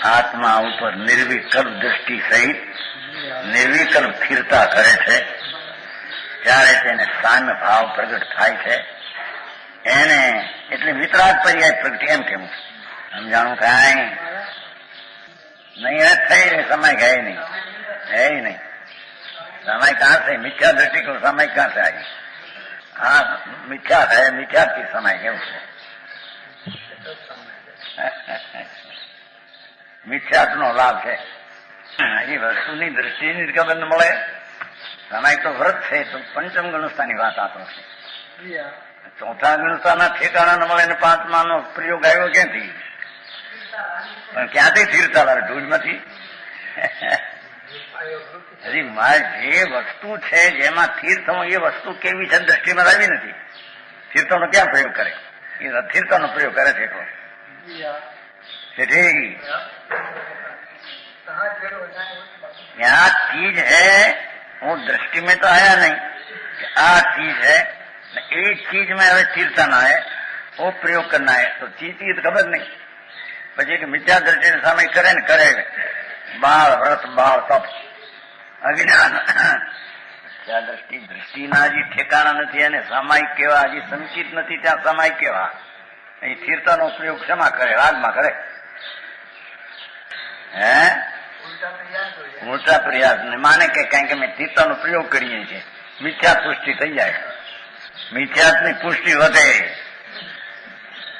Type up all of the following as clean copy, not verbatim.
આત્મા ઉપર નિર્વિકલ્પ દૃષ્ટિ સહિત નિર્વિકલ્પ સ્થિરતા કરે છે ત્યારે તેને સામ્ય ભાવ પ્રગટ થાય છે. એને એટલે વિતરાગ પર્યાય પ્રગટ એમ કેવું સમજાણું કાંઈ नहीं થઈ समय है नहीं, है ही नहीं. समय कहाँ से मिथ्या दृष्टि को समय कहाँ से आई? हाँ मिथ्या है, मिथ्या की समय है उसको મિથ્યાત્વનો લાભ છે. એ વસ્તુની દ્રષ્ટિની ખબર ન મળે. સમય તો વ્રત છે તો પંચમ ગણસ્થાની વાત આપો છે. ચોથા ગણસ્થાના ઠેકાણા ન મળે ને પાંચમાનો પ્રયોગ આવ્યો ક્યાંથી? પણ ક્યાંથી સ્થિરતા લાવે? ઢૂંઢમાંથી. હજી જે વસ્તુ છે જેમાં સ્થિર થવું એ વસ્તુ કેવી છે દ્રષ્ટિમાં આવી નથી. સ્થિરતાનો ક્યાં પ્રયોગ કરે? એ સ્થિરતાનો પ્રયોગ કરે છે. यहाँ चीज है वो दृष्टि में तो आया नहीं कि आ चीज है, एक चीज में હવે સ્થિરતા ના है वो प्रयोग करना है तो चीज की तो खबर नहीं. પછી કે મિથ્યા દ્રષ્ટિ સામે કરે ને કરે બાળ વ્રત બાળ તપ અજ્ઞાન ત્યાં દ્રષ્ટિના હજી ઠેકાણા નથી અને સામાયિક કેવા હજી સંચિત નથી ત્યાં સામાયિક કેવા. એ સ્થિરતાનો પ્રયોગ શેમાં કરે? રાગમાં કરે. હે ઉલટા પ્રયાસ ને માને કે કારણ કે અમે સ્થિરતાનો પ્રયોગ કરીએ છીએ મિથ્યા પુષ્ટિ થઈ જાય, મિથ્યાની પુષ્ટિ વધે.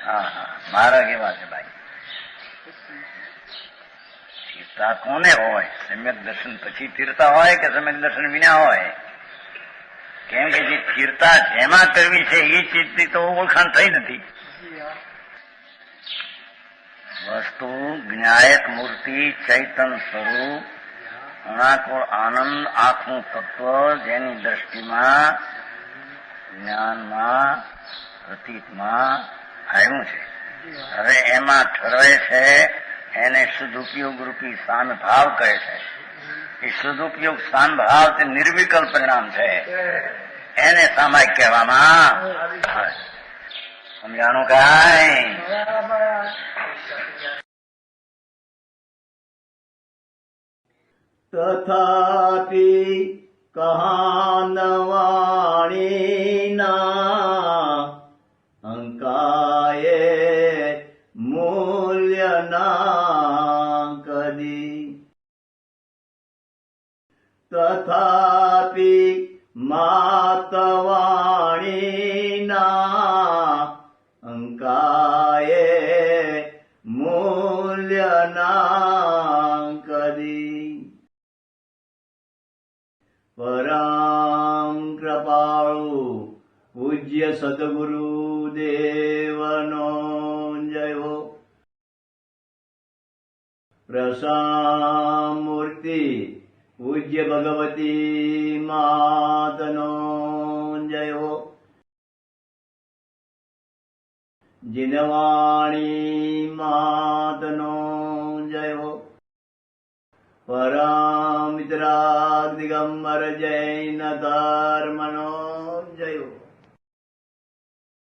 હા હા મારા કેવા છે ભાઈ. સ્થિરતા કોને હોય? સમ્યક દર્શન પછી સ્થિરતા હોય કે સમ્યક દર્શન વિના હોય? કેમ કે જે સ્થિરતા જેમાં કરવી છે એ ચીજથી તો ઓળખાણ થઈ નથી. વસ્તુ જ્ઞાયક મૂર્તિ ચૈતન સ્વરૂપ અણાકોળ આનંદ આંખનું તત્વ જેની દ્રષ્ટિમાં જ્ઞાનમાં પ્રતીતમાં આવ્યું છે. હવે એમાં ઠરવે છે એને સદુપયોગ રૂપી સામ્ય ભાવ કહે છે. એ સદુપયોગ સામ્ય ભાવ તે નિર્વિકલ્પ પરિણામ છે. એને સામાયિક કહેવામાં આવે. સમજાણું કાંઈ? તથાપિ કહાનવાણીના અંકાયે મૂલ્યના કદી. તથાપિ માતવાણીના અંકાયે મૂલ્યના કદી. પરમ કૃપાળુ પૂજ્ય સદગુરુ દેવનો જય હો. પ્રસામૂર્તિ પૂજ્ય ભગવતી માતનો જય હો. જીનવાણી માતનો જય હો. પરમ મિત્રાગ દિગંબર જૈન ધર્મનો